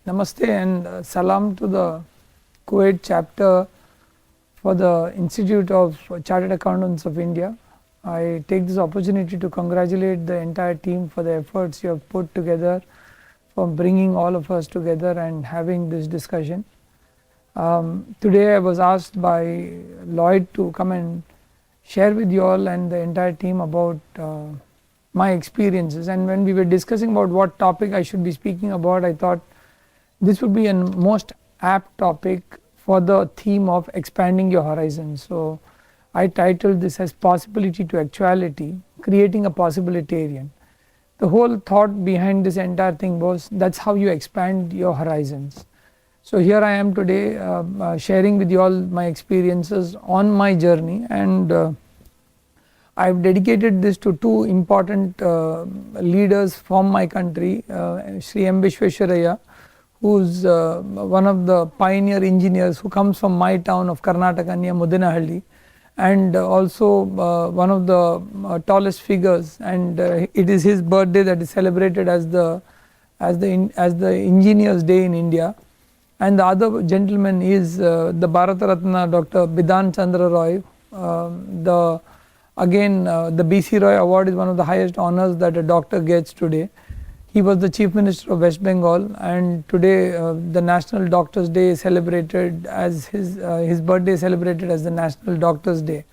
Namaste and salam to the Kuwait chapter for the Institute of Chartered Accountants of India. I take this opportunity to congratulate the entire team for the efforts you have put together for bringing all of us together and having this discussion. Today I was asked by Lloyd to come and share with you all and the entire team about my experiences, and when we were discussing about what topic I should be speaking about, I thought this would be a most apt topic for the theme of expanding your horizons. So I titled this as Possibility to Actuality, Creating a Possibilitarian. The whole thought behind this entire thing was that's how you expand your horizons. So here I am today sharing with you all my experiences on my journey, and I have dedicated this to two important leaders from my country, Sri M. Vishweswaraya, who's one of the pioneer engineers who comes from my town of Karnataka near Mudinahalli, and also one of the tallest figures, and it is his birthday that is celebrated as the Engineers Day in India. And the other gentleman is the Bharat Ratna Dr. Bidhan Chandra Roy. The BC Roy Award is one of the highest honors that a doctor gets today. He was the Chief Minister of West Bengal, and today the National Doctors Day is celebrated as his birthday is celebrated as the National Doctors Day.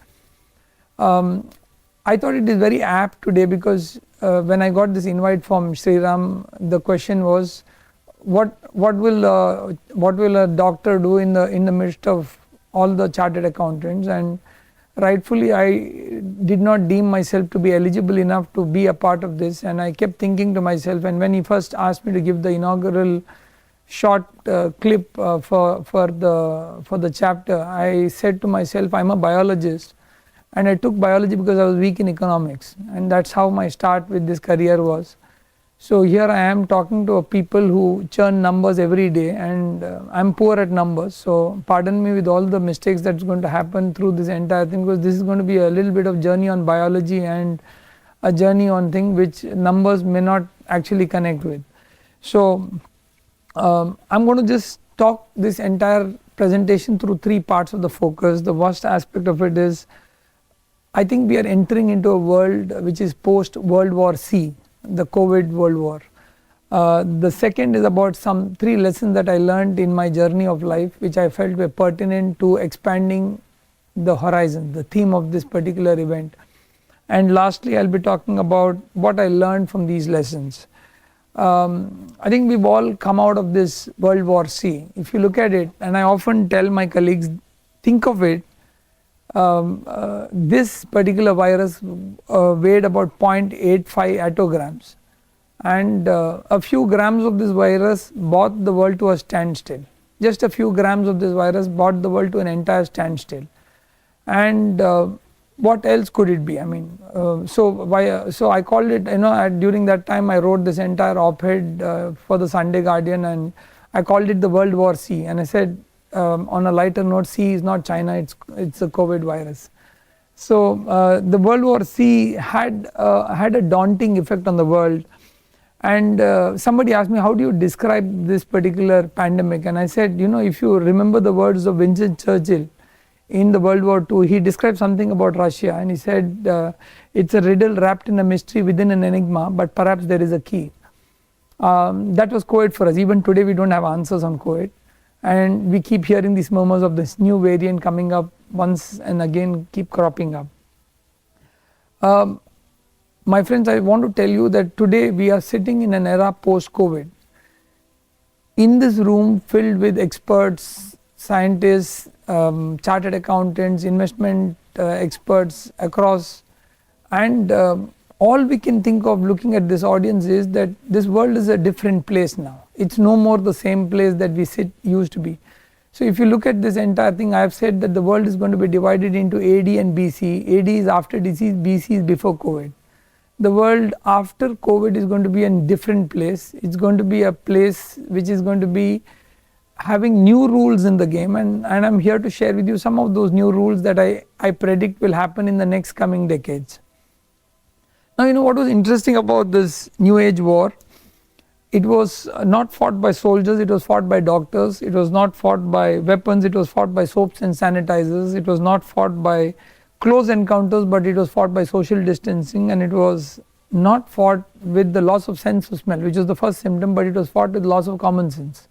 I thought it is very apt today because when I got this invite from Sri Ram, the question was, what will a doctor do in the midst of all the chartered accountants? And rightfully I did not deem myself to be eligible enough to be a part of this, and I kept thinking to myself, and when he first asked me to give the inaugural short clip for the chapter, I said to myself, I'm a biologist and I took biology because I was weak in economics, and that's how my start with this career was. So here I am talking to people who churn numbers every day, and I'm poor at numbers, so pardon me with all the mistakes that's going to happen through this entire thing, because this is going to be a little bit of journey on biology and a journey on things which numbers may not actually connect with. So I'm going to just talk this entire presentation through three parts of the focus. The first aspect of it is, I think we are entering into a world which is post World War C, the COVID World War. The second is about some three lessons that I learned in my journey of life, which I felt were pertinent to expanding the horizon, the theme of this particular event. And lastly, I'll be talking about what I learned from these lessons. I think we've all come out of this World War C. If you look at it, and I often tell my colleagues, think of it, this particular virus weighed about 0.85 attograms, and a few grams of this virus brought the world to a standstill. Just a few grams of this virus brought the world to an entire standstill. And what else could it be? I mean, so I called it, during that time I wrote this entire op-ed for the Sunday Guardian, and I called it the World War C, and I said, on a lighter note, C is not China, it's a COVID virus. So the World War C had a daunting effect on the world, and somebody asked me, how do you describe this particular pandemic? And I said, if you remember the words of Winston Churchill in the World War II, he described something about Russia, and he said, it's a riddle wrapped in a mystery within an enigma, but perhaps there is a key. That was COVID for us. Even today we don't have answers on COVID. And we keep hearing these murmurs of this new variant coming up once and again, keep cropping up. My friends, I want to tell you that today we are sitting in an era post-COVID. In this room filled with experts, scientists, chartered accountants, investment experts across, and all we can think of looking at this audience is that this world is a different place now. It's no more the same place that we used to be. So if you look at this entire thing, I have said that the world is going to be divided into AD and BC. AD is after disease, BC is before COVID. The world after COVID is going to be a different place. It's going to be a place which is going to be having new rules in the game, and I'm here to share with you some of those new rules that I predict will happen in the next coming decades. Now, what was interesting about this New Age war it was not fought by soldiers, it was fought by doctors. It was not fought by weapons, it was fought by soaps and sanitizers. It was not fought by close encounters, but it was fought by social distancing, and it was not fought with the loss of sense of smell, which was the first symptom, but it was fought with loss of common sense.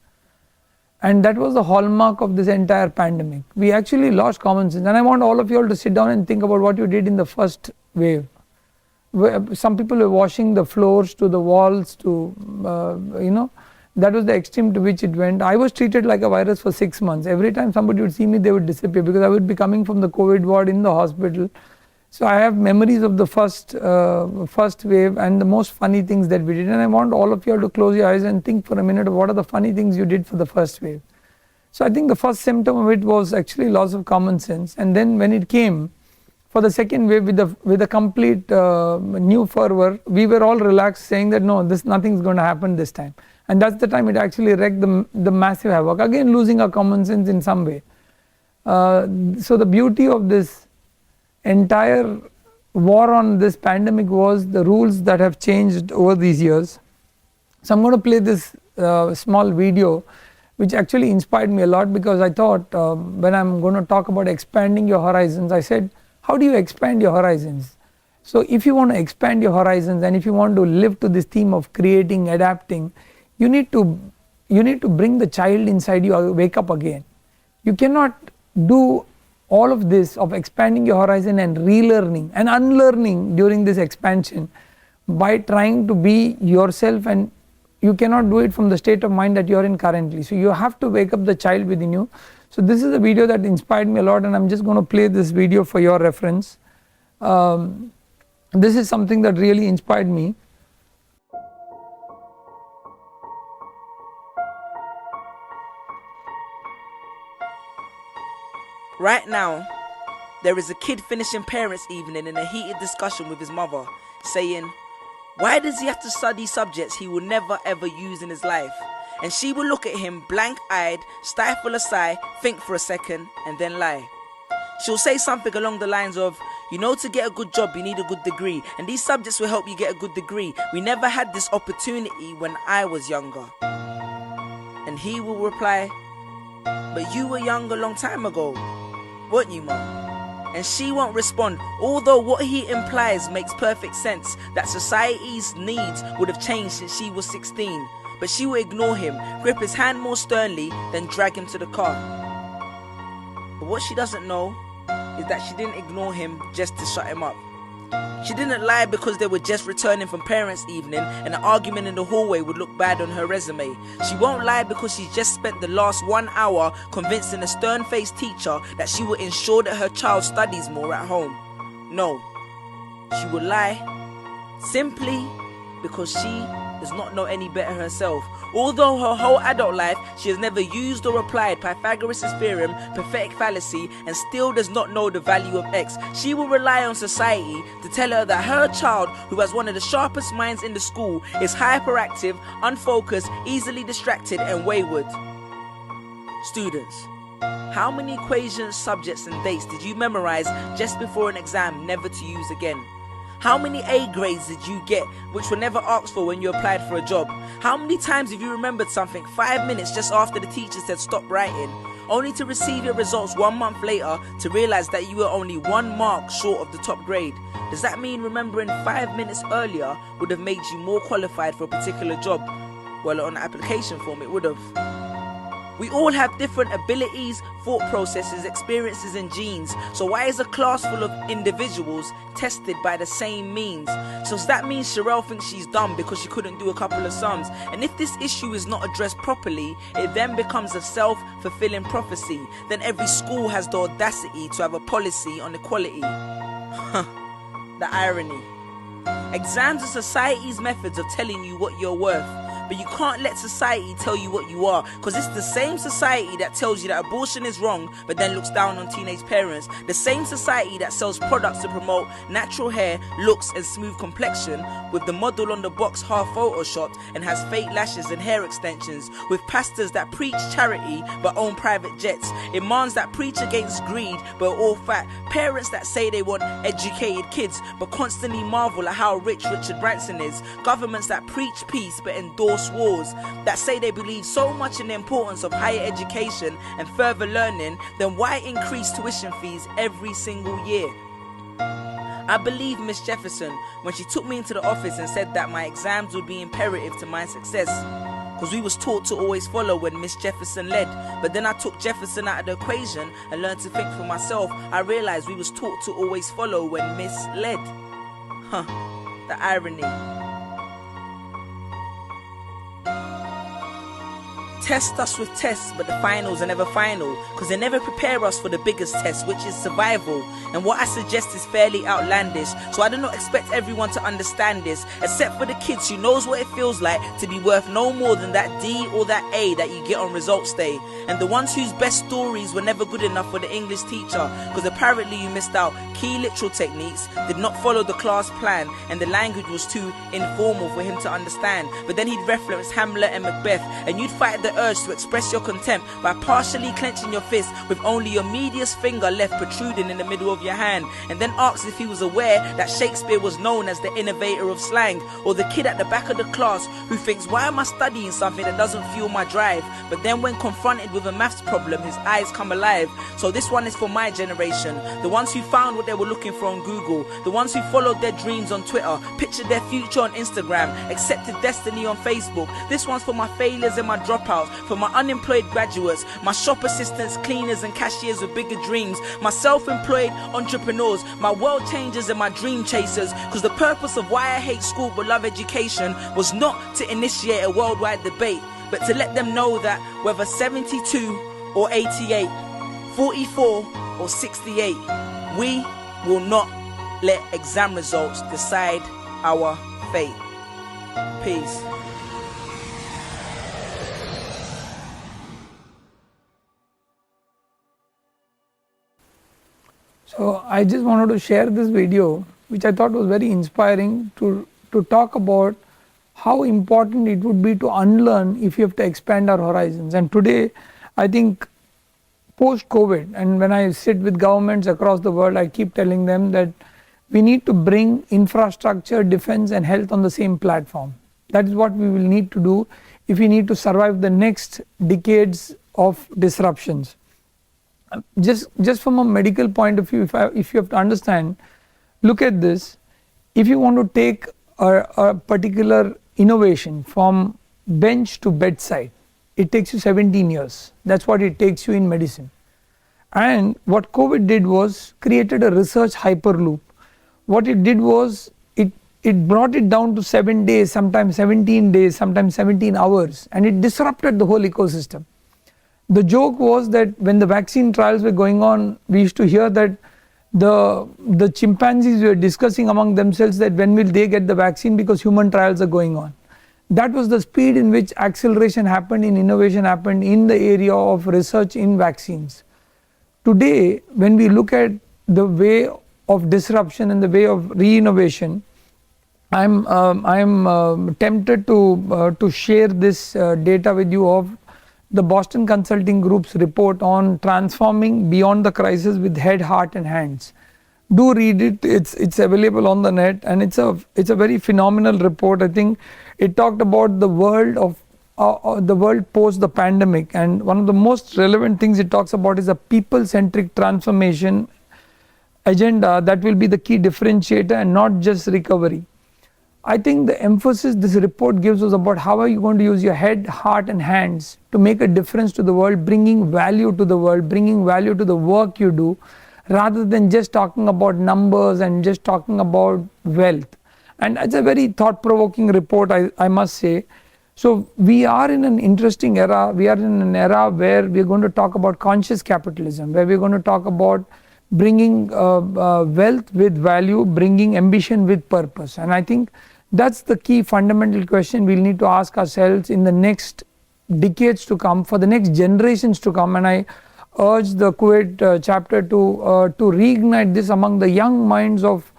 And that was the hallmark of this entire pandemic. We actually lost common sense. And I want all of you all to sit down and think about what you did in the first wave. Some people were washing the floors to the walls to, that was the extreme to which it went. I was treated like a virus for 6 months. Every time somebody would see me, they would disappear because I would be coming from the COVID ward in the hospital. So I have memories of the first wave and the most funny things that we did. And I want all of you all to close your eyes and think for a minute of what are the funny things you did for the first wave. So I think the first symptom of it was actually loss of common sense. And then when it came for the second wave with a complete new fervor, we were all relaxed, saying that no, nothing's going to happen this time. And that's the time it actually wreaked the massive havoc, again losing our common sense in some way. So the beauty of this entire war on this pandemic was the rules that have changed over these years. So I'm going to play this small video which actually inspired me a lot, because I thought when I'm going to talk about expanding your horizons, I said, how do you expand your horizons? So if you want to expand your horizons and if you want to live to this theme of creating, adapting, you need to bring the child inside you wake up again. You cannot do all of this of expanding your horizon and relearning and unlearning during this expansion by trying to be yourself, and you cannot do it from the state of mind that you are in currently. So you have to wake up the child within you. So this is a video that inspired me a lot, and I'm just going to play this video for your reference. This is something that really inspired me. Right now, there is a kid finishing parents' evening in a heated discussion with his mother, saying, why does he have to study subjects he will never ever use in his life? And she will look at him blank-eyed, stifle a sigh, think for a second, and then lie. She'll say something along the lines of, you know, to get a good job you need a good degree, and these subjects will help you get a good degree. We never had this opportunity when I was younger. And he will reply, but you were young a long time ago, weren't you, Mum? And she won't respond, although what he implies makes perfect sense, that society's needs would have changed since she was 16. But she will ignore him, grip his hand more sternly, then drag him to the car. But what she doesn't know is that she didn't ignore him just to shut him up. She didn't lie because they were just returning from parents' evening and an argument in the hallway would look bad on her resume. She won't lie because she just spent the last 1 hour convincing a stern-faced teacher that she will ensure that her child studies more at home. No, she will lie simply because she does not know any better herself. Although her whole adult life she has never used or applied Pythagoras' theorem, pathetic fallacy, and still does not know the value of x, she will rely on society to tell her that her child, who has one of the sharpest minds in the school, is hyperactive, unfocused, easily distracted, and wayward. Students, how many equations, subjects, and dates did you memorize just before an exam never to use again? How many A grades did you get which were never asked for when you applied for a job? How many times have you remembered something 5 minutes just after the teacher said stop writing, only to receive your results 1 month later to realize that you were only 1 mark short of the top grade? Does that mean remembering 5 minutes earlier would have made you more qualified for a particular job? Well, on the application form it would have. We all have different abilities, thought processes, experiences and genes. So why is a class full of individuals tested by the same means? So does that mean Sherelle thinks she's dumb because she couldn't do a couple of sums? And if this issue is not addressed properly, it then becomes a self-fulfilling prophecy. Then every school has the audacity to have a policy on equality. The irony. Exams are society's methods of telling you what you're worth. But you can't let society tell you what you are, because it's the same society that tells you that abortion is wrong but then looks down on teenage parents. The same society that sells products to promote natural hair, looks and smooth complexion, with the model on the box half photoshopped and has fake lashes and hair extensions, with pastors that preach charity but own private jets, imams that preach against greed but are all fat, parents that say they want educated kids but constantly marvel at how rich Richard Branson is, governments that preach peace but endorse force wars that say they believe so much in the importance of higher education and further learning, then why increase tuition fees every single year? I believe Miss Jefferson when she took me into the office and said that my exams would be imperative to my success, because we was taught to always follow when Miss Jefferson led. But then I took Jefferson out of the equation and learned to think for myself. I realized we was taught to always follow when Miss led. The irony. Test us with tests, but the finals are never final, because they never prepare us for the biggest test, which is survival. And what I suggest is fairly outlandish, so I do not expect everyone to understand this, except for the kids who knows what it feels like to be worth no more than that D or that A that you get on results day, and the ones whose best stories were never good enough for the English teacher, because apparently you missed out key literal techniques, did not follow the class plan, and the language was too informal for him to understand. But then he'd reference Hamlet and Macbeth, and you'd fight the urge to express your contempt by partially clenching your fist with only your medius finger left protruding in the middle of your hand, and then asked if he was aware that Shakespeare was known as the innovator of slang. Or the kid at the back of the class who thinks, why am I studying something that doesn't fuel my drive? But then when confronted with a maths problem, his eyes come alive. So this one is for my generation, the ones who found what they were looking for on Google, the ones who followed their dreams on Twitter, pictured their future on Instagram, accepted destiny on Facebook. This one's for my failures and my dropouts, for my unemployed graduates, my shop assistants, cleaners and cashiers with bigger dreams, my self-employed entrepreneurs, my world changers and my dream chasers, because the purpose of why I hate school but love education was not to initiate a worldwide debate, but to let them know that whether 72 or 88, 44 or 68, we will not let exam results decide our fate. Peace. So I just wanted to share this video, which I thought was very inspiring, to talk about how important it would be to unlearn if you have to expand our horizons. And today, I think post-COVID, and when I sit with governments across the world, I keep telling them that we need to bring infrastructure, defense and health on the same platform. That is what we will need to do if we need to survive the next decades of disruptions. Just from a medical point of view, if you have to understand, look at this. If you want to take a particular innovation from bench to bedside, it takes you 17 years. That's what it takes you in medicine. And what COVID did was created a research hyperloop. What it did was it brought it down to 7 days, sometimes 17 days, sometimes 17 hours, and it disrupted the whole ecosystem. The joke was that when the vaccine trials were going on, we used to hear that the chimpanzees were discussing among themselves that when will they get the vaccine, because human trials are going on. That was the speed in which acceleration happened, in innovation happened in the area of research in vaccines. Today, when we look at the way of disruption and the way of re-innovation, I'm tempted to share this data with you of the Boston Consulting Group's report on transforming beyond the crisis with head, heart and hands. Do read it. It's available on the net, and it's a very phenomenal report. I think it talked about the world of the world post the pandemic, and one of the most relevant things it talks about is a people-centric transformation agenda that will be the key differentiator and not just recovery. I think the emphasis this report gives us about how are you going to use your head, heart and hands to make a difference to the world, bringing value to the world, bringing value to the work you do, rather than just talking about numbers and just talking about wealth. And it's a very thought-provoking report, I must say. So we are in an interesting era. We are in an era where we're going to talk about conscious capitalism, where we're going to talk about bringing wealth with value, bringing ambition with purpose. And I think that's the key fundamental question we'll need to ask ourselves in the next decades to come, for the next generations to come. And I urge the Kuwait chapter to reignite this among the young minds of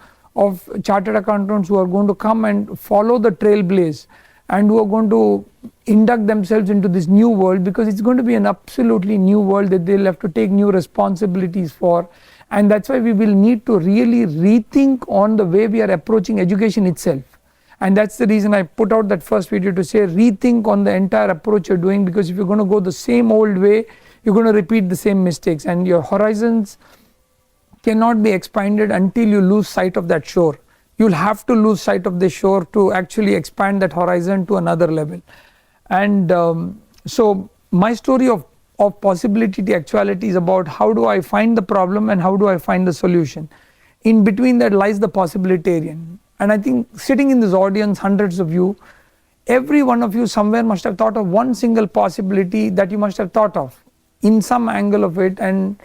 chartered accountants who are going to come and follow the trailblaze, and who are going to induct themselves into this new world, because it's going to be an absolutely new world that they'll have to take new responsibilities for. And that's why we will need to really rethink on the way we are approaching education itself. And that's the reason I put out that first video to say rethink on the entire approach you're doing, because if you're going to go the same old way, you're going to repeat the same mistakes, and your horizons cannot be expanded until you lose sight of that shore. You'll have to lose sight of the shore to actually expand that horizon to another level. And so my story of possibility to actuality is about how do I find the problem and how do I find the solution. In between that lies the possibilitarian. And I think sitting in this audience, hundreds of you, every one of you somewhere must have thought of one single possibility that you must have thought of in some angle of it, and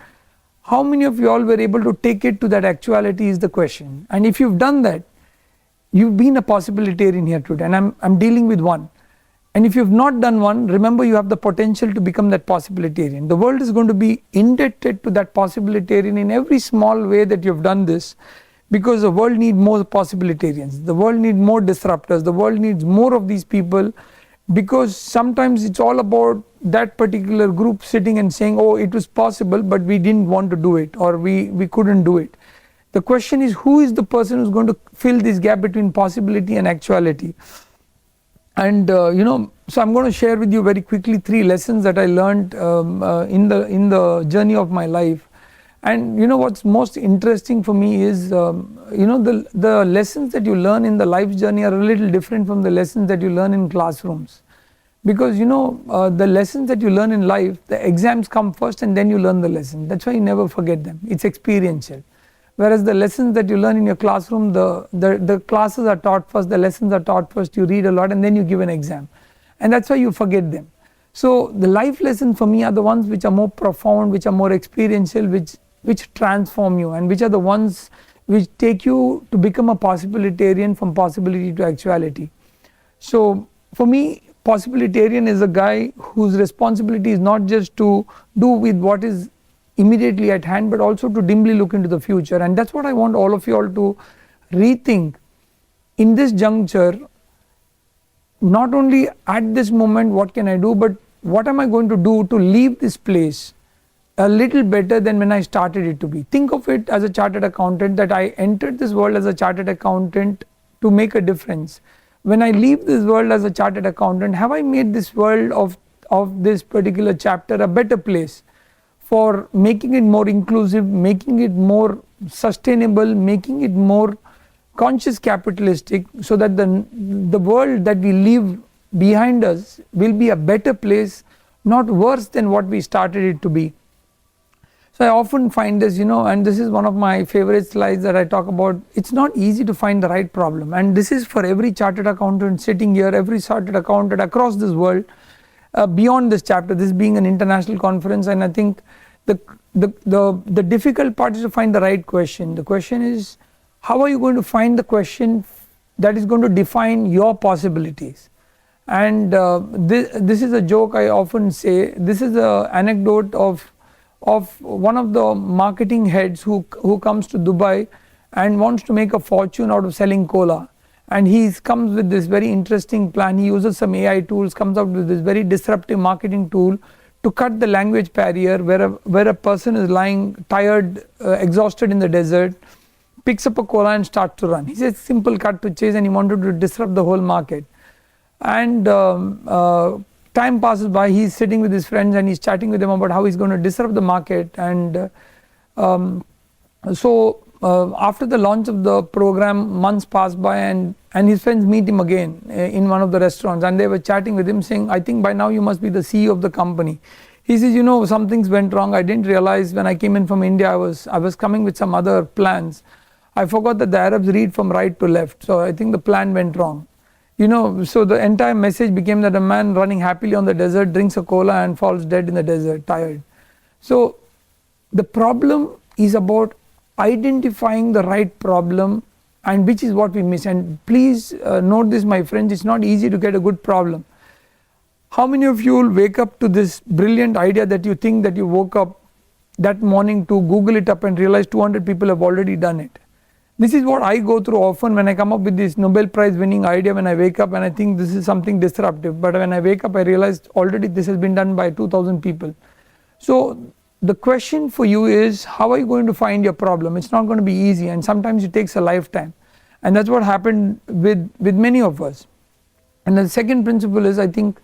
how many of you all were able to take it to that actuality is the question. And if you've done that, you've been a possibilitarian here today, and I'm dealing with one. And if you've not done one, remember you have the potential to become that possibilitarian. The world is going to be indebted to that possibilitarian in every small way that you've done this, because the world needs more possibilitarians, the world needs more disruptors, the world needs more of these people, because sometimes it's all about that particular group sitting and saying, oh, it was possible but we didn't want to do it, or we couldn't do it. The question is, who is the person who's going to fill this gap between possibility and actuality? And so I'm going to share with you very quickly 3 lessons that I learned in the journey of my life. And what's most interesting for me is the lessons that you learn in the life journey are a little different from the lessons that you learn in classrooms, because the lessons that you learn in life, the exams come first and then you learn the lesson. That's why you never forget them. It's experiential. Whereas the lessons that you learn in your classroom, the classes are taught first, the lessons are taught first, you read a lot and then you give an exam, and that's why you forget them. So the life lessons for me are the ones which are more profound, which are more experiential, which transform you, and which are the ones which take you to become a possibilitarian, from possibility to actuality. So for me, possibilitarian is a guy whose responsibility is not just to do with what is immediately at hand, but also to dimly look into the future. And that's what I want all of you all to rethink in this juncture. Not only at this moment what can I do, but what am I going to do to leave this place a little better than when I started it to be. Think of it as a chartered accountant, that I entered this world as a chartered accountant to make a difference. When I leave this world as a chartered accountant, have I made this world of this particular chapter a better place for making it more inclusive, making it more sustainable, making it more conscious capitalistic, so that the world that we leave behind us will be a better place, not worse than what we started it to be. So I often find this, and this is one of my favorite slides that I talk about. It's not easy to find the right problem, and this is for every chartered accountant sitting here, every chartered accountant across this world, beyond this chapter, this being an international conference. And I think the difficult part is to find the right question. The question is, how are you going to find the question that is going to define your possibilities? And this is a joke I often say. This is an anecdote of one of the marketing heads who comes to Dubai and wants to make a fortune out of selling cola, and he comes with this very interesting plan. He uses some AI tools, comes out with this very disruptive marketing tool to cut the language barrier, where a person is lying tired, exhausted in the desert, picks up a cola and starts to run. He says simple cut to chase, and he wanted to disrupt the whole market. And time passes by, he's sitting with his friends and he's chatting with them about how he's going to disrupt the market. And so after the launch of the program, months pass by, and his friends meet him again in one of the restaurants, and they were chatting with him saying, I think by now you must be the CEO of the company. He says, some things went wrong. I didn't realize when I came in from India, I was coming with some other plans. I forgot that the Arabs read from right to left, so I think the plan went wrong. So the entire message became that a man running happily on the desert drinks a cola and falls dead in the desert, tired. So the problem is about identifying the right problem, and which is what we miss. And please note this, my friends, it's not easy to get a good problem. How many of you will wake up to this brilliant idea that you think that you woke up that morning to Google it up and realize 200 people have already done it? This is what I go through often when I come up with this Nobel Prize winning idea. When I wake up and I think this is something disruptive, but when I wake up I realize already this has been done by 2,000 people. So the question for you is, how are you going to find your problem? It's not going to be easy, and sometimes it takes a lifetime. and that's what happened with many of us. And the second principle is, I think,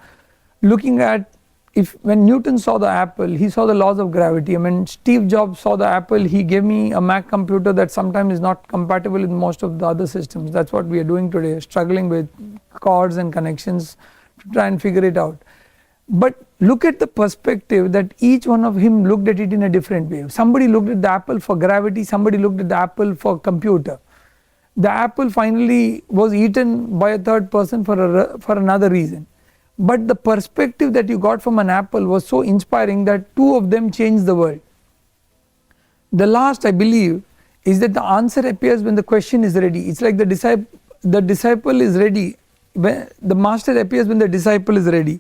looking at, if when Newton saw the apple, he saw the laws of gravity. I mean, Steve Jobs saw the apple, he gave me a Mac computer that sometimes is not compatible with most of the other systems. That's what we are doing today, struggling with cords and connections to try and figure it out. But look at the perspective that each one of him looked at it in a different way. Somebody looked at the apple for gravity, somebody looked at the apple for computer. The apple finally was eaten by a third person for another reason. But the perspective that you got from an apple was so inspiring that two of them changed the world. The last, I believe, is that the answer appears when the question is ready. It's like the disciple is ready, when the master appears when the disciple is ready.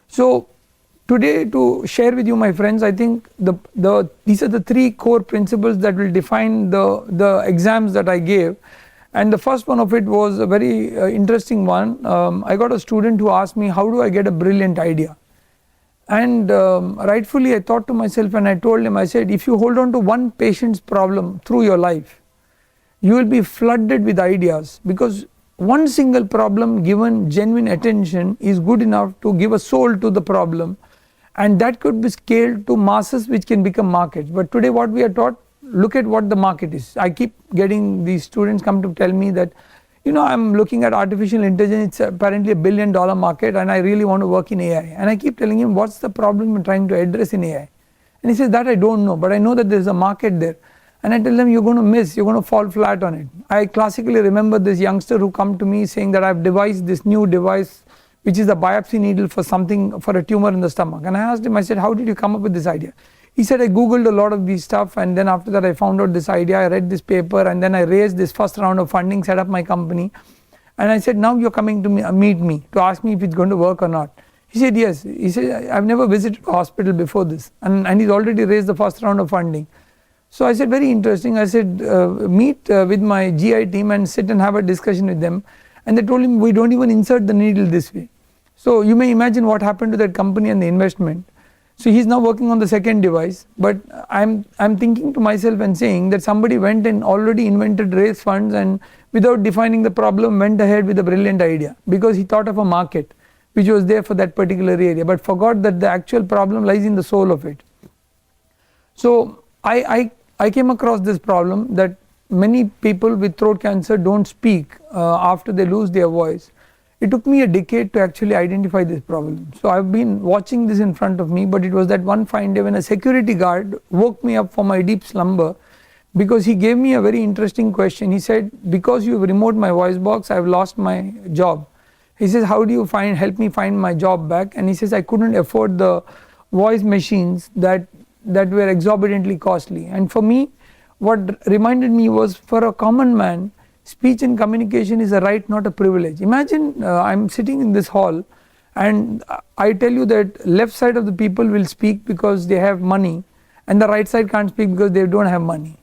So today, to share with you, my friends, I think these are the three core principles that will define the exams that I gave. And the first one of it was a very interesting one. I got a student who asked me, how do I get a brilliant idea? And rightfully I thought to myself, and I told him, I said, if you hold on to one patient's problem through your life, you will be flooded with ideas, because one single problem given genuine attention is good enough to give a soul to the problem, and that could be scaled to masses which can become markets. But today what we are taught, look at what the market is. I keep getting these students come to tell me that, I'm looking at artificial intelligence, it's apparently $1 billion market, and I really want to work in AI. And I keep telling him, what's the problem you're trying to address in AI? And he says, that I don't know, but I know that there's a market there. And I tell them, you're going to fall flat on it. I classically remember this youngster who come to me saying that I've devised this new device, which is a biopsy needle for a tumor in the stomach. And I asked him, I said, how did you come up with this idea? He said, I googled a lot of these stuff, and then after that I found out this idea, I read this paper, and then I raised this first round of funding, set up my company. And I said, now you're coming to meet me to ask me if it's going to work or not. He said, yes. He said, I've never visited a hospital before this, and he's already raised the first round of funding. So I said, very interesting. I said, meet with my GI team and sit and have a discussion with them. And they told him, we don't even insert the needle this way. So you may imagine what happened to that company and the investment. So he's now working on the second device, but I'm thinking to myself and saying that somebody went and already invented, raised funds, and without defining the problem went ahead with a brilliant idea, because he thought of a market which was there for that particular area, but forgot that the actual problem lies in the soul of it. So I came across this problem that many people with throat cancer don't speak after they lose their voice. It took me a decade to actually identify this problem. So I've been watching this in front of me, but it was that one fine day when a security guard woke me up from my deep slumber, because he gave me a very interesting question. He said, because you've removed my voice box, I've lost my job. He says, how do you help me find my job back? And he says, I couldn't afford the voice machines that were exorbitantly costly. And for me, what reminded me was, for a common man, speech and communication is a right, not a privilege. Imagine I'm sitting in this hall, and I tell you that left side of the people will speak because they have money, and the right side can't speak because they don't have money.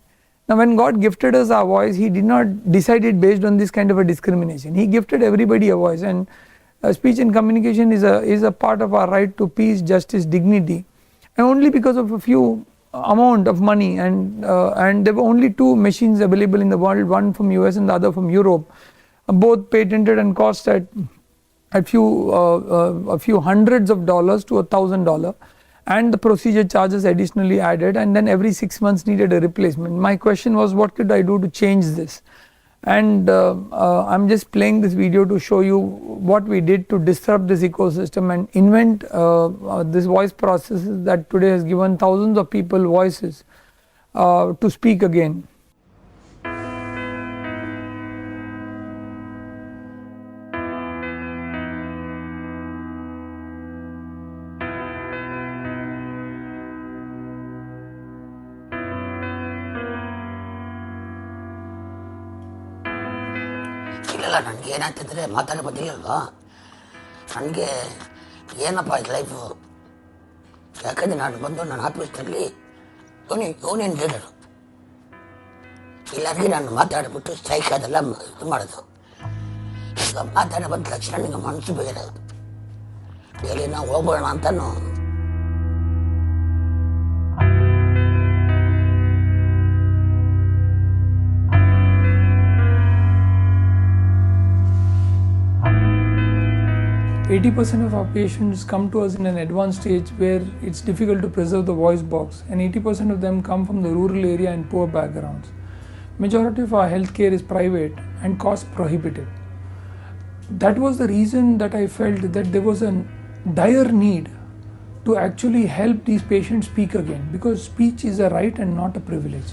Now when God gifted us our voice, He did not decide it based on this kind of a discrimination. He gifted everybody a voice, and speech and communication is a part of our right to peace, justice, dignity. And only because of a few amount of money, and there were only two machines available in the world, one from US and the other from Europe, both patented and cost at a few hundreds of dollars to $1,000, and the procedure charges additionally added, and then every 6 months needed a replacement. My question was, what could I do to change this? And I'm just playing this video to show you what we did to disrupt this ecosystem and invent this voice processes that today has given thousands of people voices to speak again. ಇಲ್ಲ ನನಗೆ ಏನಾಗ್ತಿದ್ರೆ ಮಾತಾಡೋ ಗೊತ್ತಿಲ್ಲಲ್ವಾ, ನನಗೆ ಏನಪ್ಪ ಇದು life. ಯಾಕಂದರೆ ನಾನು ಬಂದು ನನ್ನ ಆಫೀಸ್ನಲ್ಲಿ ಯೂನಿಯನ್ ಲೀಡರು, ಎಲ್ಲರಿಗೂ ನಾನು ಮಾತಾಡಿಬಿಟ್ಟು ಸ್ಟ್ರೈಕ್ ಅದೆಲ್ಲ ಇದು ಮಾಡೋದು. ಈಗ ಮಾತಾಡಿ ಬಂದ ತಕ್ಷಣ ನಿಮಗೆ ಮನಸ್ಸು ಬೇರೆದು, ಎಲ್ಲಿ ನಾವು ಹೋಗೋಣ ಅಂತನೂ. 80% of our patients come to us in an advanced stage where it's difficult to preserve the voice box, and 80% of them come from the rural area and poor backgrounds. Majority of our healthcare is private and cost prohibitive. That was the reason that I felt that there was a dire need to actually help these patients speak again, because speech is a right and not a privilege.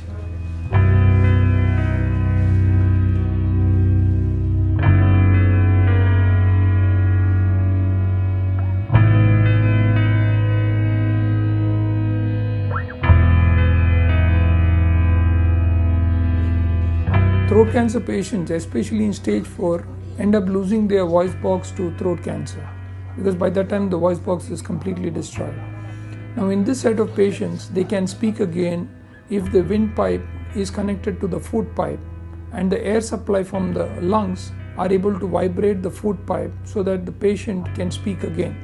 Throat cancer patients, especially in stage 4, end up losing their voice box to throat cancer, because by that time the voice box is completely destroyed. Now in this set of patients, they can speak again if the windpipe is connected to the food pipe and the air supply from the lungs are able to vibrate the food pipe so that the patient can speak again.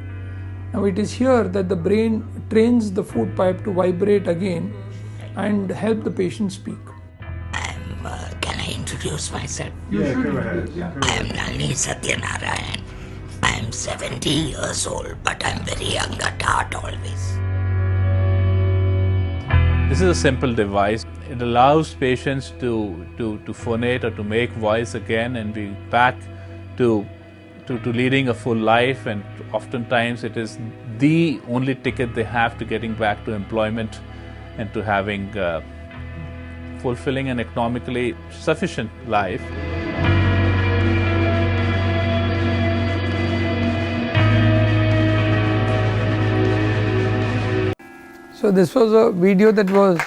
Now it is here that the brain trains the food pipe to vibrate again and help the patient speak. Can I introduce myself? Yeah, go ahead. Yeah. I am Nalini Satyanarayan. I am 70 years old, but I am very young at heart always. This is a simple device. It allows patients to phonate or to make voice again and be back to leading a full life, and oftentimes it is the only ticket they have to getting back to employment and to having fulfilling and economically sufficient life. So this was a video that was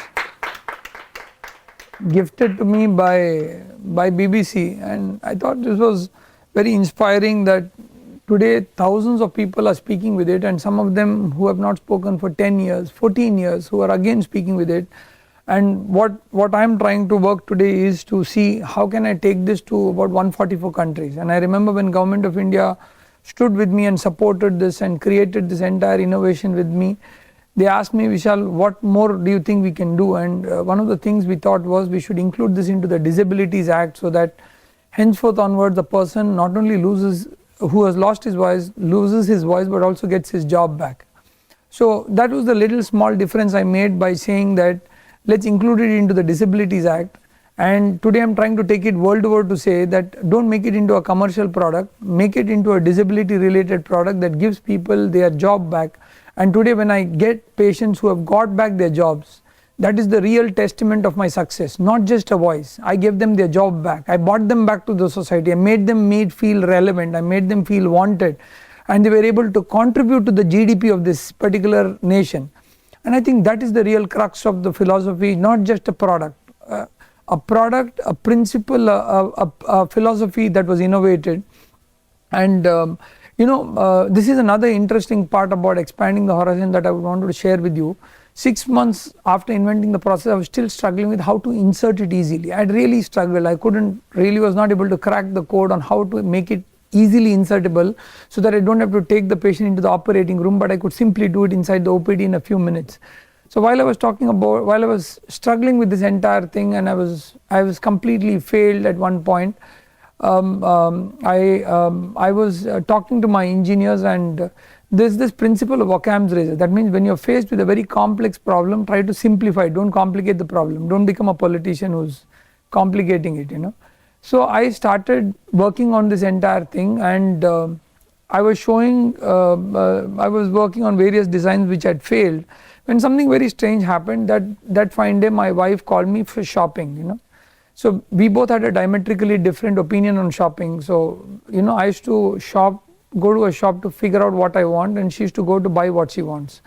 gifted to me by BBC, and I thought this was very inspiring that today thousands of people are speaking with it, and some of them who have not spoken for 10 years, 14 years, who are again speaking with it. And what I am trying to work today is to see how can I take this to about 144 countries. And I remember when Government of India stood with me and supported this and created this entire innovation with me, they asked me, Vishal, what more do you think we can do? And one of the things we thought was we should include this into the Disabilities Act, so that henceforth onwards the person not only who has lost his voice, loses his voice, but also gets his job back. So that was the little small difference I made by saying that let's include it into the Disabilities Act. And today I'm trying to take it world over to say that don't make it into a commercial product, make it into a disability related product that gives people their job back. And today when I get patients who have got back their jobs, that is the real testament of my success, not just a voice. I gave them their job back, I brought them back to the society, I made them feel relevant, I made them feel wanted, and they were able to contribute to the GDP of this particular nation. And I think that is the real crux of the philosophy, not just a product, a principle, a philosophy that was innovated. And this is another interesting part about expanding the horizon that I would want to share with you. 6 months after inventing the process, I was still struggling with how to insert it easily. I had really struggled. I was not able to crack the code on how to make it easily insertable, so that I don't have to take the patient into the operating room, but I could simply do it inside the OPD in a few minutes. So while I was struggling with this entire thing, and I was completely failed at one point, I was talking to my engineers, and there's this principle of Occam's razor. That means when you're faced with a very complex problem, try to simplify it, don't complicate the problem, don't become a politician who's complicating it, So I started working on this entire thing, and I was working on various designs which had failed, when something very strange happened. That fine day my wife called me for shopping, So we both had a diametrically different opinion on shopping. So I used to go to a shop to figure out what I want, and she used to go to buy what she wants.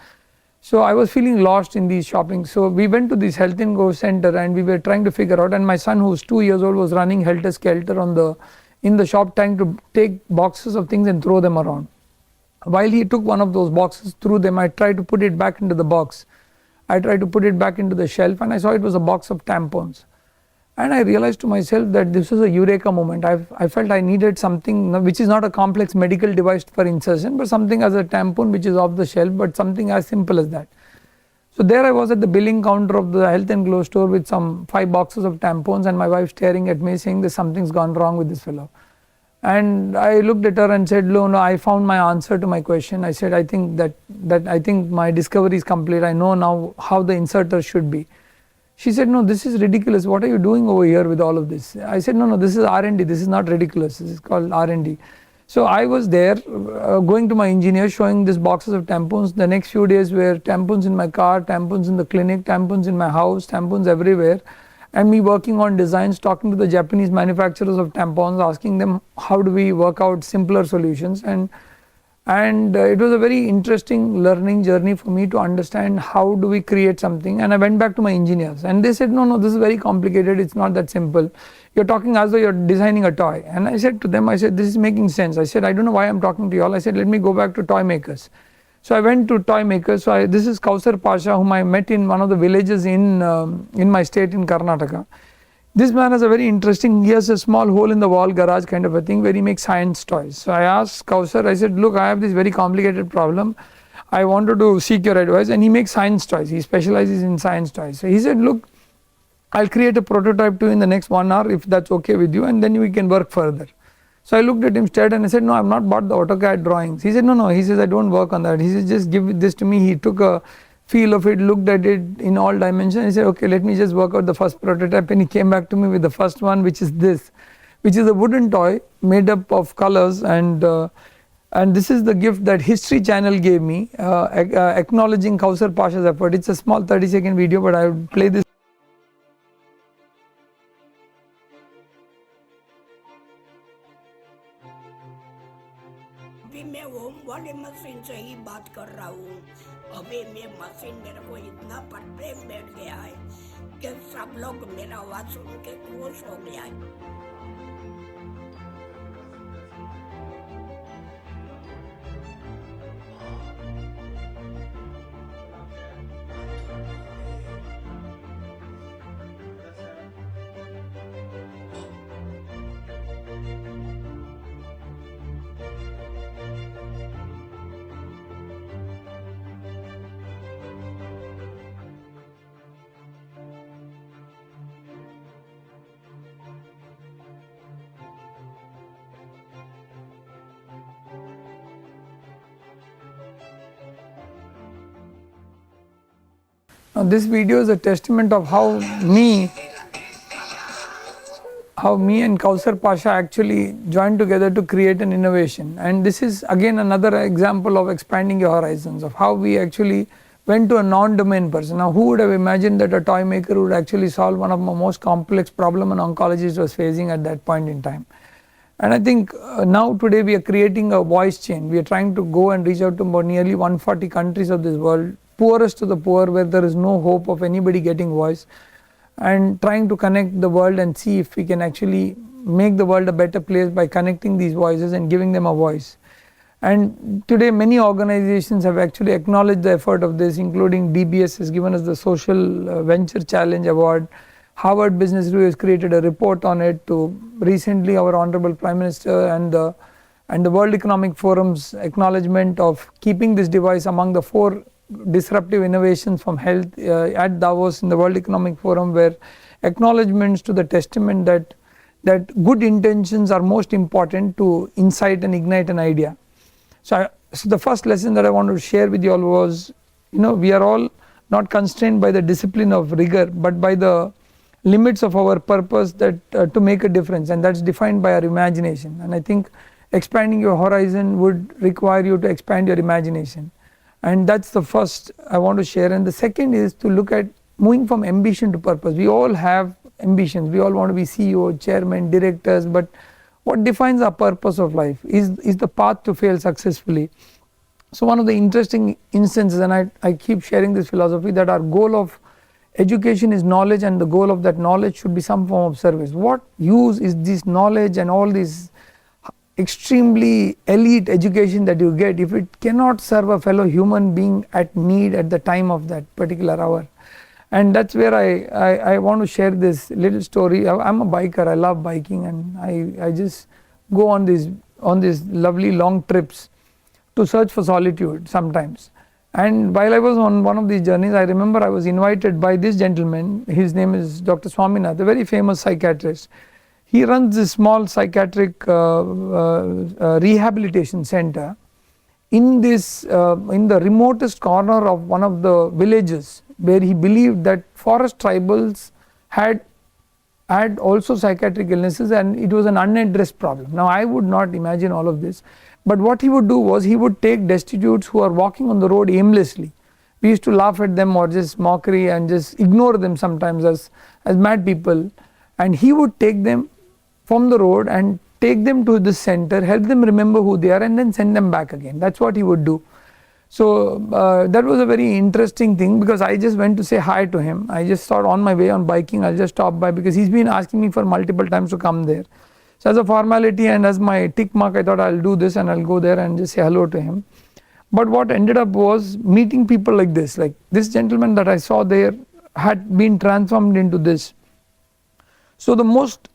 So I was feeling lost in these shopping. So we went to this Health and Go center, and we were trying to figure out, and my son, who's 2 years old, was running helter skelter in the shop, trying to take boxes of things and throw them around. While he took one of those boxes, threw them, I tried to put it back into the box. I tried to put it back into the shelf, and I saw it was a box of tampons. And I realized to myself that this was a eureka moment. I felt I needed something which is not a complex medical device for insertion, but something as a tampon which is off the shelf, but something as simple as that. So there I was at the billing counter of the Health and Glow store with some 5 boxes of tampons, and my wife staring at me saying that something's gone wrong with this fellow. And I looked at her and said, no, I found my answer to my question. I said, I think I think my discovery is complete. I know now how the inserter should be. She said, no, this is ridiculous. What are you doing over here with all of this? I said, no, this is R&D. This is not ridiculous. This is called R&D. So I was there going to my engineer, showing these boxes of tampons. The next few days were tampons in my car, tampons in the clinic, tampons in my house, tampons everywhere. And me working on designs, talking to the Japanese manufacturers of tampons, asking them how do we work out simpler solutions. And it was a very interesting learning journey for me to understand how do we create something. And I went back to my engineers and they said, no, this is very complicated. It's not that simple. You're talking as though you're designing a toy. And I said to them, this is making sense. I said, I don't know why I'm talking to you all. I said, let me go back to toy makers. So I went to toy makers. So this is Kausar Pasha, whom I met in one of the villages in my state in Karnataka. This man has a very interesting, he has a small hole in the wall garage kind of a thing where he makes science toys. So I asked Kausar, I said, look, I have this very complicated problem. I wanted to seek your advice. And he makes science toys. He specializes in science toys. So he said, look, I'll create a prototype to you in the next 1 hour if that's okay with you, and then we can work further. So I looked at him straight and I said, no, I've not bought the AutoCAD drawings. He said, no, he says, I don't work on that. He said, just give this to me. He took a feel of it, looked at it in all dimensions. He said, okay, let me just work out the first prototype. And he came back to me with the first one, which is this, which is a wooden toy made up of colors. And this is the gift that History Channel gave me, acknowledging Kausar Pasha's effort. It's a small 30-second video, but I would play this. मैं home वाले machine से ही बात कर रहा हूँ। अभी मैं machine मेरे को इतना परफेक्ट बैठ गया है कि सब लोग मेरा आवाज सुन के खुश हो गया है। Now this video is a testament of how me and Kausar Pasha actually joined together to create an innovation. And this is again another example of expanding your horizons, of how we actually went to a non-domain person. Now who would have imagined that a toy maker would actually solve one of the most complex problem an oncologist was facing at that point in time. And I think now today we are creating a voice chain. We are trying to go and reach out to nearly 140 countries of this world, poorest to the poor, where there is no hope of anybody getting voice, and trying to connect the world and see if we can actually make the world a better place by connecting these voices and giving them a voice. And today many organizations have actually acknowledged the effort of this, including DBS has given us the Social Venture Challenge Award. Harvard Business Review has created a report on it. To recently our Honorable Prime Minister and the World Economic Forum's acknowledgement of keeping this device among the 4 disruptive innovations from health at Davos in the World Economic Forum, where acknowledgements to the testament that good intentions are most important to incite and ignite an idea. So the first lesson that I wanted to share with you all was, we are all not constrained by the discipline of rigor, but by the limits of our purpose that to make a difference, and that's defined by our imagination. And I think expanding your horizon would require you to expand your imagination. And that's the first I want to share. And the second is to look at moving from ambition to purpose. We all have ambitions. We all want to be CEO, chairman, directors, but what defines our purpose of life is the path to fail successfully. So one of the interesting instances, and I keep sharing this philosophy, that our goal of education is knowledge, and the goal of that knowledge should be some form of service. What use is this knowledge and all this extremely elite education that you get if it cannot serve a fellow human being at need at the time of that particular hour? And that's where I want to share this little story. I'm a biker, I love biking, and I just go on these lovely long trips to search for solitude sometimes. And while I was on one of these journeys, I remember I was invited by this gentleman. His name is Dr. Swaminath, a very famous psychiatrist. He runs this small psychiatric rehabilitation center in the remotest corner of one of the villages, where he believed that forest tribals had also psychiatric illnesses and it was an unaddressed problem. Now I would not imagine all of this, but what he would do was he would take destitutes who are walking on the road aimlessly. We used to laugh at them or just mockery and just ignore them sometimes as mad people, and he would take them from the road and take them to this center, help them remember who they are, and then send them back again. That's what he would do. So that was a very interesting thing, because I just went to say hi to him. I just thought on my way on biking I'll just stop by, because he's been asking me for multiple times to come there. So as a formality and as my tick mark, I thought I'll do this and I'll go there and just say hello to him. But what ended up was meeting people like this gentleman that I saw there had been transformed into this. So the most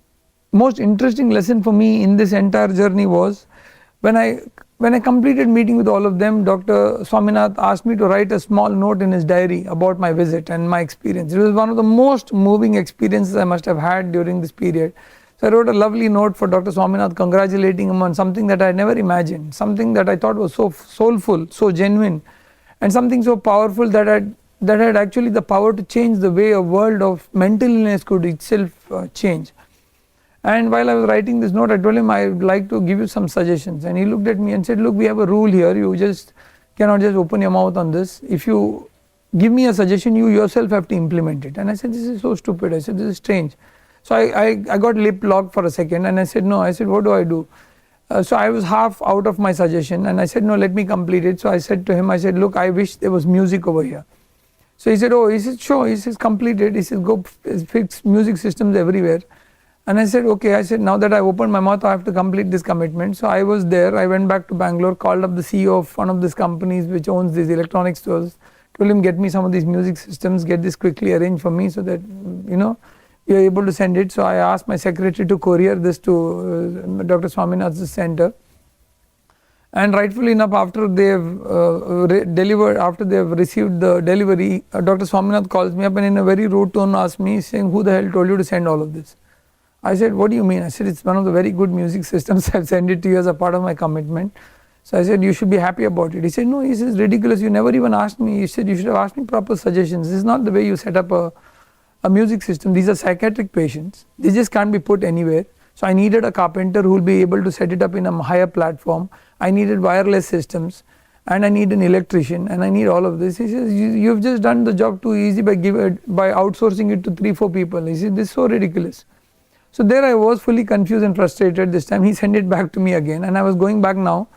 interesting lesson for me in this entire journey was when I completed meeting with all of them, Dr. Swaminath asked me to write a small note in his diary about my visit and my experience. It was one of the most moving experiences I must have had during this period. So I wrote a lovely note for Dr. Swaminath congratulating him on something that I had never imagined, something that I thought was so soulful, so genuine, and something so powerful that had actually the power to change the way a world of mental illness could itself change. And while I was writing this note, I told him I would like to give you some suggestions, and he looked at me and said, look, we have a rule here, you just cannot just open your mouth on this. If you give me a suggestion, you yourself have to implement it. And I said, this is so stupid. I said, this is strange. So I got lip locked for a second, and I said, no. I said, what do I do? So I was half out of my suggestion, and I said, no, let me complete it. So I said to him, I said, look, I wish there was music over here. So he said, oh, he said, sure. He says, complete it. He says, go fix music systems everywhere. And I said, okay. I said, now that I opened my mouth, I have to complete this commitment. So I was there. I went back to Bangalore, called up the CEO of one of these companies which owns these electronic stores, told him, get me some of these music systems, get this quickly arranged for me so that, you're able to send it. So I asked my secretary to courier this to Dr. Swaminath's center. And rightfully enough, after they have received the delivery, Dr. Swaminath calls me up and in a very rude tone asks me, saying, who the hell told you to send all of this? I said, what do you mean? I said, it's one of the very good music systems. I've sent it to you as a part of my commitment. So I said, you should be happy about it. He said, no, this is ridiculous. You never even asked me. He said, you should have asked me proper suggestions. This is not the way you set up a music system. These are psychiatric patients. They just can't be put anywhere. So I needed a carpenter who will be able to set it up in a higher platform. I needed wireless systems, and I need an electrician, and I need all of this. He says, you've just done the job too easy by outsourcing it to 3-4 people. He said, this is so ridiculous. So there I was, fully confused and frustrated this time. He sent it back to me again, and I was going back now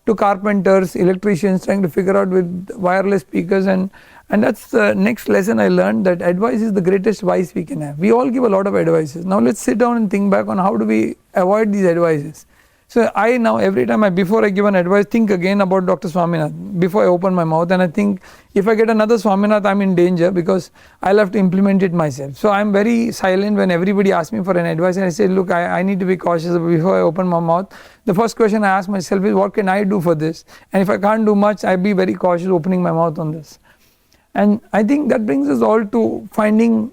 to carpenters, electricians, trying to figure out with wireless speakers, and that's the next lesson I learned, that advice is the greatest vice we can have. We all give a lot of advices. Now let's sit down and think back on how do we avoid these advices. So I now, every time before I give an advice, think again about Dr. Swaminath before I open my mouth, and I think if I get another Swaminath, I'm in danger because I'll have to implement it myself. So I'm very silent when everybody asks me for an advice, and I say, look, I need to be cautious before I open my mouth. The first question I ask myself is, what can I do for this? And if I can't do much, I'll be very cautious opening my mouth on this. And I think that brings us all to finding,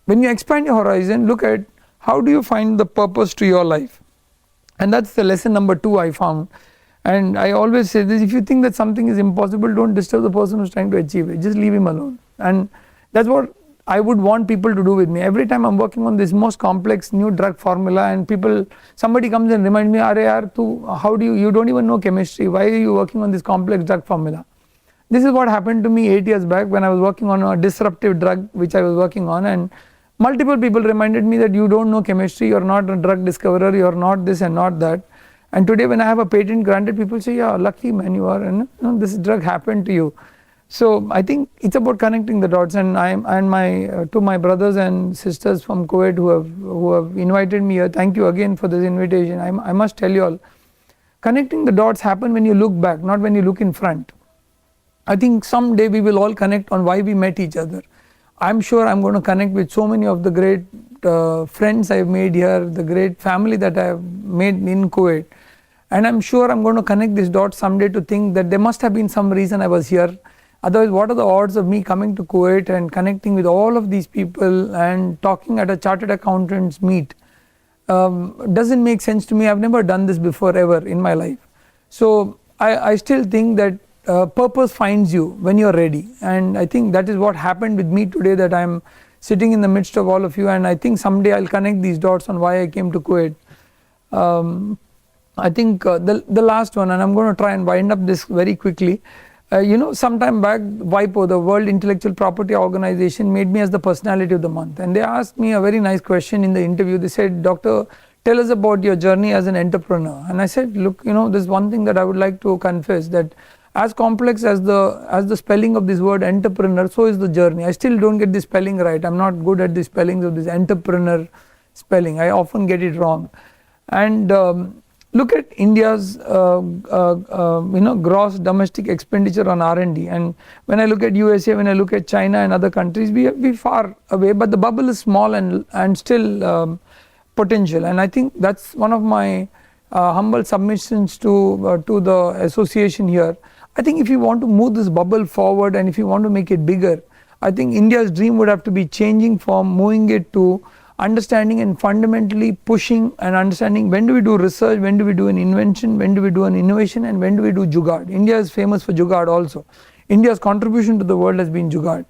when you expand your horizon, look at how do you find the purpose to your life. And that's the lesson number 2 I found. And I always say this, if you think that something is impossible, don't disturb the person who's trying to achieve it. Just leave him alone. And that's what I would want people to do with me. Every time I'm working on this most complex new drug formula, and somebody comes and reminds me, how do you don't even know chemistry. Why are you working on this complex drug formula? This is what happened to me 8 years back when I was working on a disruptive drug which I was working on, and multiple people reminded me that you don't know chemistry, you're not a drug discoverer, you're not this and not that. And today when I have a patent granted, people say, yeah, lucky man you are, and this drug happened to you. So I think it's about connecting the dots, and to my brothers and sisters from Kuwait who have invited me here, thank you again for this invitation. I must tell you all, connecting the dots happen when you look back, not when you look in front. I think someday we will all connect on why we met each other. I'm sure I'm going to connect with so many of the great friends I've made here, the great family that I've made in Kuwait. And I'm sure I'm going to connect these dots someday to think that there must have been some reason I was here. Otherwise, what are the odds of me coming to Kuwait and connecting with all of these people and talking at a chartered accountant's meet? doesn't make sense to me. I've never done this before ever in my life. So I still think that purpose finds you when you're ready, and I think that is what happened with me today, that I'm sitting in the midst of all of you, and I think someday I'll connect these dots on why I came to Kuwait. I think the last one, and I'm going to try and wind up this very quickly. Some time back, WIPO, the World Intellectual Property Organization, made me as the personality of the month, and they asked me a very nice question in the interview. They said, "Doctor, tell us about your journey as an entrepreneur." And I said, look, there's one thing that I would like to confess, that as complex as the spelling of this word entrepreneur, so is the journey. I still don't get the spelling right. I'm not good at the spellings of this entrepreneur spelling. I often get it wrong. And look at India's gross domestic expenditure on R&D, and when I look at USA, when I look at China and other countries, we far away, but the bubble is small and still potential. And I think that's one of my humble submissions to the association here. I think if you want to move this bubble forward, and if you want to make it bigger, I think India's dream would have to be changing from moving it to understanding and fundamentally pushing and understanding when do we do research, when do we do an invention, when do we do an innovation, and when do we do jugaad. India is famous for jugaad also. India's contribution to the world has been jugaad.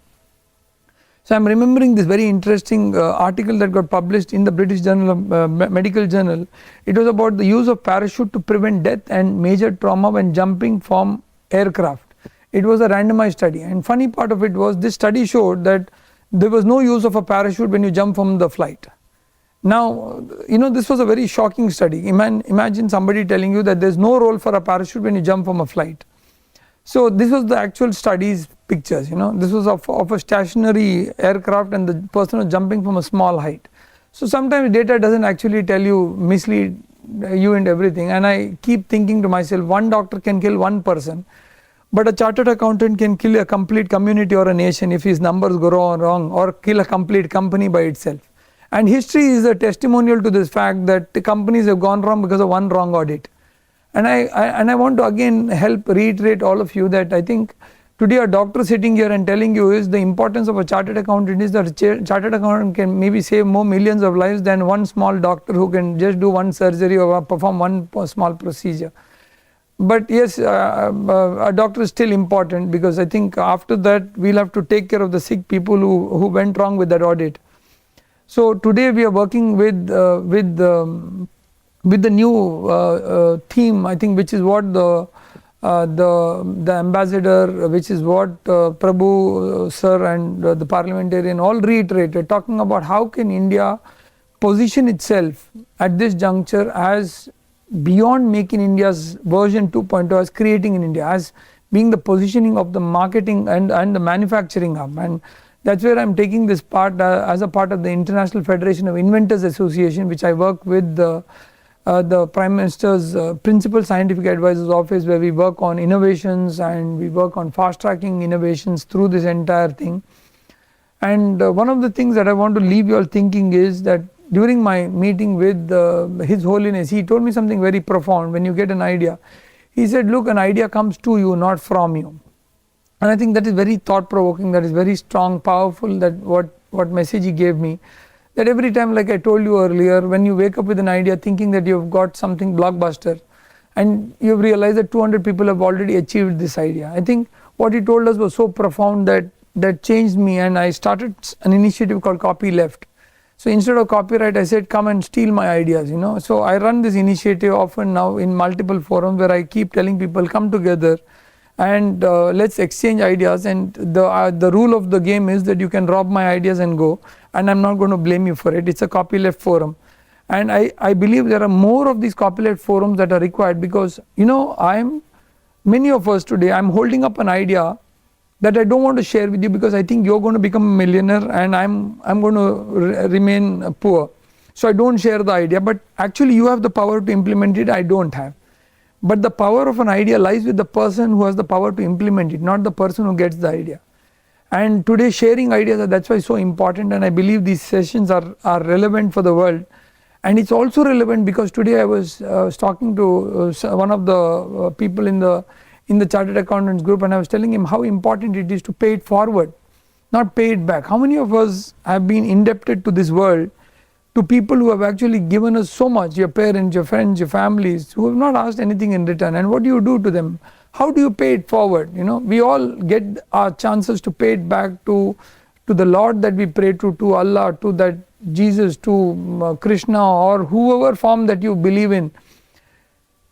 So I'm remembering this very interesting article that got published in the British Journal of Medical Journal. It was about the use of parachute to prevent death and major trauma when jumping from aircraft. It was a randomized study, and funny part of it was this study showed that there was no use of a parachute when you jump from the flight. Now, this was a very shocking study. Imagine somebody telling you that there's no role for a parachute when you jump from a flight. So this was the actual study's pictures. This was of a stationary aircraft, and the person was jumping from a small height. So sometimes data doesn't actually tell you, mislead you and everything, and I keep thinking to myself, one doctor can kill one person, but a chartered accountant can kill a complete community or a nation if his numbers go wrong, or kill a complete company by itself. And history is a testimonial to this fact that the companies have gone wrong because of one wrong audit. And I want to again help reiterate all of you that I think today a doctor sitting here and telling you is the importance of a chartered accountant is that a chartered accountant can maybe save more millions of lives than one small doctor who can just do one surgery or perform one small procedure. But yes, a doctor is still important, because I think after that we'll have to take care of the sick people who went wrong with that audit. So today we are working with the new theme, I think, which is what the ambassador, which is what Prabhu sir and the parliamentarian all reiterated, talking about how can India position itself at this juncture as beyond making India's version 2.0, as creating in India, as being the positioning of the marketing and the manufacturing hub. And that's where I'm taking this part as a part of the International Federation of Inventors Association, which I work with the Prime Minister's Principal Scientific Advisor's Office, where we work on innovations and we work on fast tracking innovations through this entire thing. And one of the things that I want to leave you all thinking is that during my meeting with His Holiness, he told me something very profound. When you get an idea, he said, look, an idea comes to you, not from you. And I think that is very thought provoking, that is very strong, powerful, that what message he gave me. That every time, like I told you earlier, when you wake up with an idea thinking that you've got something blockbuster, and you've realized that 200 people have already achieved this idea. I think what he told us was so profound that changed me, and I started an initiative called Copyleft. So instead of copyright, I said, come and steal my ideas, So I run this initiative often now in multiple forums, where I keep telling people, come together and let's exchange ideas. And the rule of the game is that you can rob my ideas and go, and I'm not going to blame you for it. It's a copyleft forum. And I believe there are more of these copyleft forums that are required, because many of us today, I'm holding up an idea that I don't want to share with you, because I think you're going to become a millionaire and I'm going to remain poor. So I don't share the idea, but actually you have the power to implement it, I don't have. But the power of an idea lies with the person who has the power to implement it, not the person who gets the idea. And today sharing ideas, that's why it's so important, and I believe these sessions are relevant for the world. And it's also relevant because today I was talking to one of the people in the Chartered Accountants group, and I was telling him how important it is to pay it forward, not pay it back. How many of us have been indebted to this world to people who have actually given us so much, your parents, your friends, your families, who have not asked anything in return, and what do you do to them? How do you pay it forward? We all get our chances to pay it back to the Lord that we pray to Allah, to that Jesus, to Krishna, or whoever form that you believe in.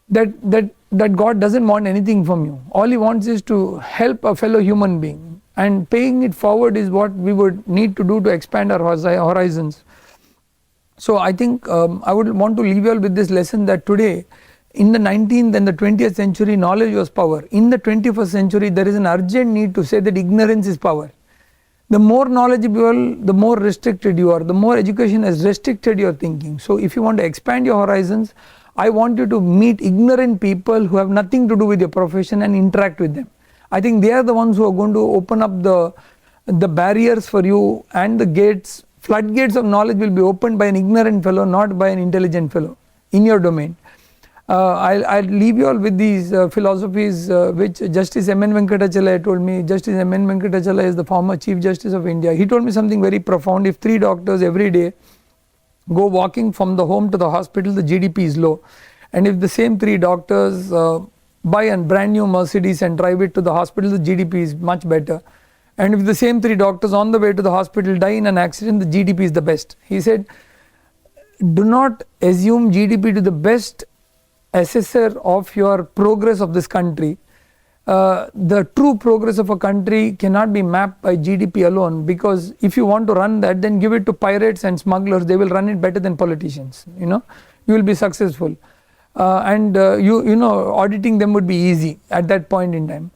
That God doesn't want anything from you. All He wants is to help a fellow human being, and paying it forward is what we would need to do to expand our horizons. So I think I would want to leave you all with this lesson, that today, in the 19th and the 20th century, knowledge was power. In the 21st century, there is an urgent need to say that ignorance is power. The more knowledgeable, the more restricted you are. The more education has restricted your thinking. So if you want to expand your horizons, I want you to meet ignorant people who have nothing to do with your profession and interact with them. I think they are the ones who are going to open up the barriers for you, and the gates, floodgates of knowledge will be opened by an ignorant fellow, not by an intelligent fellow in your domain. I'll leave you all with these philosophies which Justice M.N. Venkatachalaya told me. Justice M.N. Venkatachalaya is the former Chief Justice of India. He told me something very profound. If 3 doctors every day go walking from the home to the hospital, the GDP is low. And if the same 3 doctors buy a brand new Mercedes and drive it to the hospital, the GDP is much better. And if the same 3 doctors on the way to the hospital die in an accident, the GDP is the best. He said, do not assume GDP to the best assessor of your progress of this country. The true progress of a country cannot be mapped by GDP alone, because if you want to run that, then give it to pirates and smugglers. They will run it better than politicians. You will be successful, and auditing them would be easy at that point in time.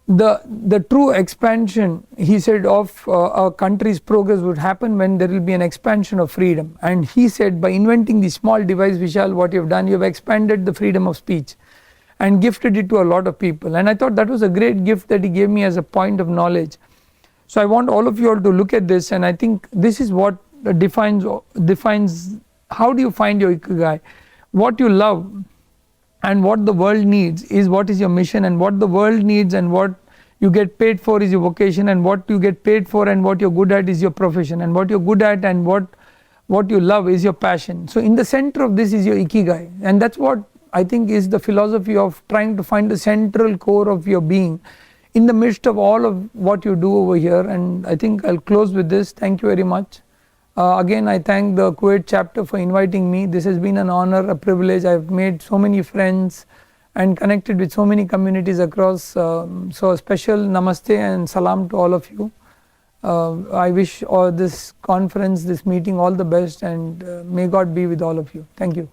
The true expansion, he said, of a country's progress would happen when there will be an expansion of freedom. And he said, by inventing the small device, Vishal, what you have done, you have expanded the freedom of speech and gifted it to a lot of people. And I thought that was a great gift that he gave me as a point of knowledge. So I want all of you all to look at this, and I think this is what defines how do you find your ikigai. What you love and what the world needs is what is your mission, and what the world needs and what you get paid for is your vocation, and what you get paid for and what you're good at is your profession, and what you're good at and what you love is your passion. So in the center of this is your ikigai, and that's what I think is the philosophy of trying to find the central core of your being in the midst of all of what you do over here. And I think I'll close with this. Thank you very much. Again, I thank the Kuwait chapter for inviting me. This has been an honor, a privilege. I've made so many friends and connected with so many communities across. So a special namaste and salam to all of you. I wish this conference, this meeting, all the best, and may God be with all of you. Thank you.